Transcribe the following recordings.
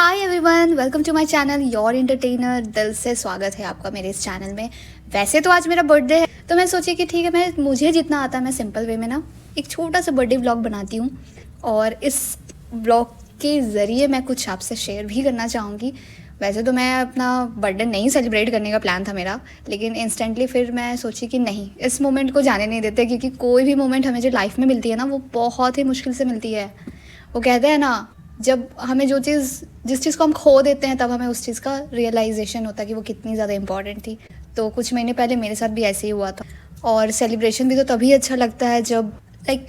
Hi everyone, welcome to my channel your entertainer. दिल से स्वागत है आपका मेरे इस चैनल में। वैसे तो आज मेरा बर्थडे है, तो मैं सोची कि ठीक है, मुझे जितना आता है मैं सिंपल वे में ना एक छोटा सा बर्थडे व्लॉग बनाती हूँ, और इस व्लॉग के ज़रिए मैं कुछ आपसे शेयर भी करना चाहूँगी। वैसे तो मैं अपना बर्थडे नहीं सेलिब्रेट करने का प्लान था मेरा, लेकिन इंस्टेंटली फिर मैं सोची कि नहीं, इस मोमेंट को जाने नहीं देते, क्योंकि कोई भी मोमेंट हमें जो लाइफ में मिलती है ना, वो बहुत ही मुश्किल से मिलती है। वो कहते हैं ना, जब हमें जिस चीज़ को हम खो देते हैं, तब हमें उस चीज़ का रियलाइजेशन होता है कि वो कितनी ज़्यादा इंपॉर्टेंट थी। तो कुछ महीने पहले मेरे साथ भी ऐसे ही हुआ था। और सेलिब्रेशन भी तो तभी अच्छा लगता है जब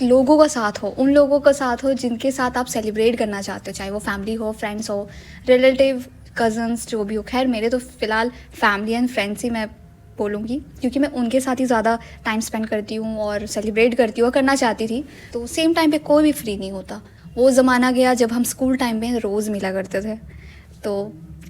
लोगों का साथ हो, उन लोगों का साथ हो जिनके साथ आप सेलिब्रेट करना चाहते हो, चाहे वो फैमिली हो, फ्रेंड्स हो, रिलेटिव, कज़न्स, जो भी हो। खैर मेरे तो फ़िलहाल फैमिली एंड फ्रेंड्स ही मैं बोलूँगी, क्योंकि मैं उनके साथ ही ज़्यादा टाइम स्पेंड करती हूँ और सेलिब्रेट करती हूँ और करना चाहती थी। तो सेम टाइम पे कोई भी फ्री नहीं होता। वो ज़माना गया जब हम स्कूल टाइम में रोज़ मिला करते थे। तो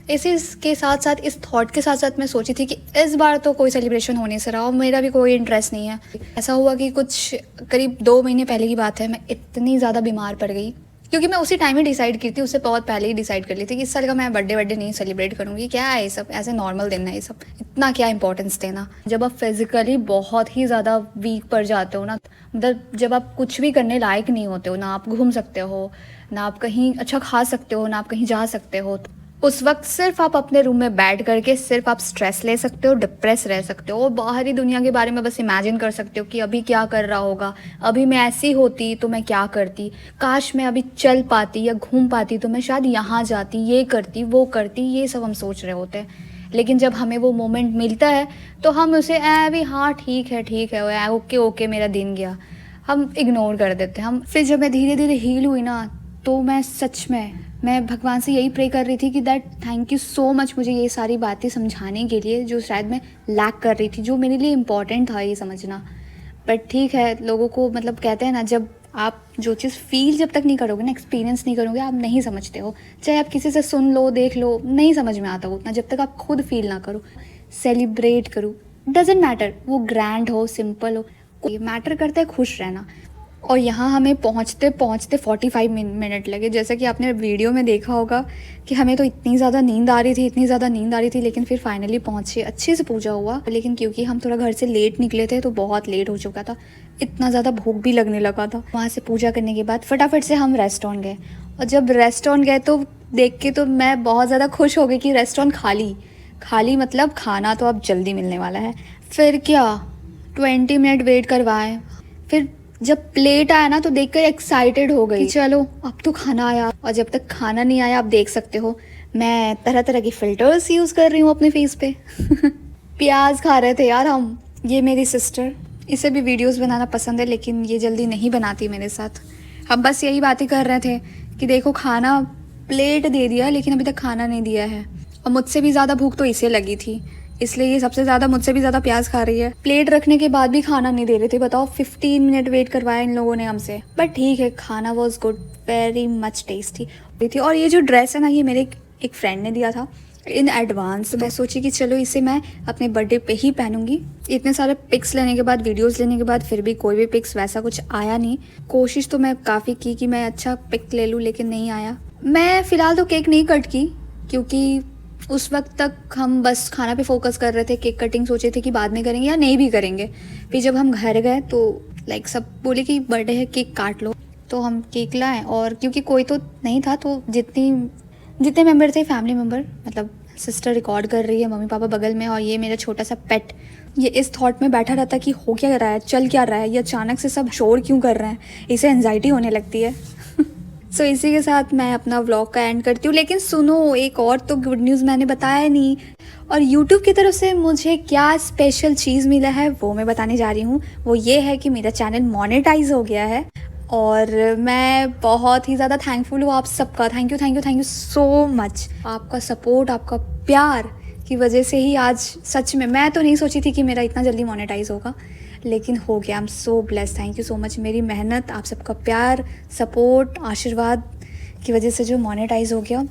इसी के साथ साथ, इस थॉट के साथ साथ मैं सोची थी कि इस बार तो कोई सेलिब्रेशन होने से रहा, और मेरा भी कोई इंटरेस्ट नहीं है। ऐसा हुआ कि कुछ करीब 2 महीने पहले की बात है, मैं इतनी ज़्यादा बीमार पड़ गई, क्योंकि मैं उसी टाइम ही डिसाइड की थी, उससे बहुत पहले ही डिसाइड कर ली थी कि इस साल का मैं बर्थडे नहीं सेलिब्रेट करूँगी। क्या है ये सब, ऐसे नॉर्मल दिन है ये सब, इतना क्या इंपॉर्टेंस देना। जब आप फिजिकली बहुत ही ज़्यादा वीक पड़ जाते हो ना, मतलब जब आप कुछ भी करने लायक नहीं होते हो, ना आप घूम सकते हो, ना आप कहीं अच्छा खा सकते हो, ना आप कहीं जा सकते हो, उस वक्त सिर्फ आप अपने रूम में बैठ करके सिर्फ आप स्ट्रेस ले सकते हो, डिप्रेस रह सकते हो, और बाहरी दुनिया के बारे में बस इमेजिन कर सकते हो कि अभी क्या कर रहा होगा, अभी मैं ऐसी होती तो मैं क्या करती, काश मैं अभी चल पाती या घूम पाती तो मैं शायद यहाँ जाती, ये करती, वो करती, ये सब हम सोच रहे होते हैं। लेकिन जब हमें वो मोमेंट मिलता है तो हम उसे भी हाँ ठीक है ओके ओके मेरा दिन गया, हम इग्नोर कर देते हैं। हम फिर जब मैं धीरे धीरे हील हुई ना, तो मैं सच में मैं भगवान से यही प्रे कर रही थी कि that thank you so much मुझे ये सारी बातें समझाने के लिए, जो शायद मैं लैक कर रही थी, जो मेरे लिए इम्पॉर्टेंट था ये समझना। बट ठीक है, लोगों को मतलब कहते हैं ना, जब आप जो चीज़ फील जब तक नहीं करोगे ना, एक्सपीरियंस नहीं करोगे, आप नहीं समझते हो। चाहे आप किसी से सुन लो, देख लो, नहीं समझ में आता उतना जब तक आप खुद फील ना करो। सेलिब्रेट करो, डजेंट मैटर वो ग्रैंड हो, सिंपल हो, ये मैटर करता है खुश रहना। और यहाँ हमें पहुँचते पहुँचते 45 मिनट लगे। जैसा कि आपने वीडियो में देखा होगा कि हमें तो इतनी ज़्यादा नींद आ रही थी, लेकिन फिर फाइनली पहुँचे, अच्छे से पूजा हुआ। लेकिन क्योंकि हम थोड़ा घर से लेट निकले थे तो बहुत लेट हो चुका था, इतना ज़्यादा भूख भी लगने लगा था। वहाँ से पूजा करने के बाद फटाफट से हम रेस्टोरेंट गए, और जब रेस्टोरेंट गए तो देख के तो मैं बहुत ज़्यादा खुश हो गई कि रेस्टोरेंट खाली मतलब खाना तो अब जल्दी मिलने वाला है। फिर क्या 20 मिनट वेट करवाए, फिर जब प्लेट आया ना तो देखकर एक्साइटेड हो गई, चलो अब तो खाना आया। और जब तक खाना नहीं आया, आप देख सकते हो मैं तरह तरह की फिल्टर्स यूज़ कर रही हूँ अपने फेस पे। प्याज खा रहे थे यार हम, ये मेरी सिस्टर, इसे भी वीडियोस बनाना पसंद है, लेकिन ये जल्दी नहीं बनाती मेरे साथ। हम बस यही बातें कर रहे थे कि देखो खाना प्लेट दे दिया, लेकिन अभी तक खाना नहीं दिया है। और मुझसे भी ज़्यादा भूख तो इसे लगी थी, इसलिए ये सबसे ज़्यादा मुझसे भी ज़्यादा प्याज खा रही है। प्लेट रखने के बाद भी खाना नहीं दे रहे थे, बताओ 15 मिनट वेट करवाया इन लोगों ने हमसे। बट ठीक है, खाना was good, very much tasty थी। और ये जो ड्रेस है ना, ये मेरे एक फ्रेंड ने दिया था इन एडवांस। तो मैं सोची कि चलो इसे मैं अपने बर्थडे पे ही पहनूंगी। इतने सारे पिक्स लेने के बाद, वीडियोस लेने के बाद, फिर भी कोई भी पिक्स वैसा कुछ आया नहीं। कोशिश तो मैं काफ़ी की कि मैं अच्छा पिक ले लूँ, लेकिन नहीं आया। मैं फ़िलहाल तो केक नहीं कट की, क्योंकि उस वक्त तक हम बस खाना पे फोकस कर रहे थे। केक कटिंग सोचे थे कि बाद में करेंगे या नहीं भी करेंगे। फिर जब हम घर गए तो सब बोले कि बर्थडे है, केक काट लो। तो हम केक लाए, और क्योंकि कोई तो नहीं था, तो जितने मेंबर थे, फैमिली मेंबर, मतलब सिस्टर रिकॉर्ड कर रही है, मम्मी पापा बगल में, और ये मेरा छोटा सा पेट, ये इस थॉट में बैठा रहता कि हो क्या रहा है, चल क्या रहा है, ये अचानक से सब शोर क्यों कर रहे हैं, इसे एंजाइटी होने लगती है। सो इसी के साथ मैं अपना व्लॉग का एंड करती हूँ। लेकिन सुनो, एक और तो गुड न्यूज़ मैंने बताया नहीं, और यूट्यूब की तरफ से मुझे क्या स्पेशल चीज़ मिला है वो मैं बताने जा रही हूँ। वो ये है कि मेरा चैनल मोनेटाइज हो गया है, और मैं बहुत ही ज़्यादा थैंकफुल हूँ आप सबका। Thank you so much. आपका सपोर्ट, आपका प्यार की वजह से ही आज सच में, मैं तो नहीं सोची थी कि मेरा इतना जल्दी मोनेटाइज होगा, लेकिन हो गया। I am so blessed, thank you so much. मेरी मेहनत, आप सबका प्यार, सपोर्ट, आशीर्वाद की वजह से जो मोनेटाइज हो गया,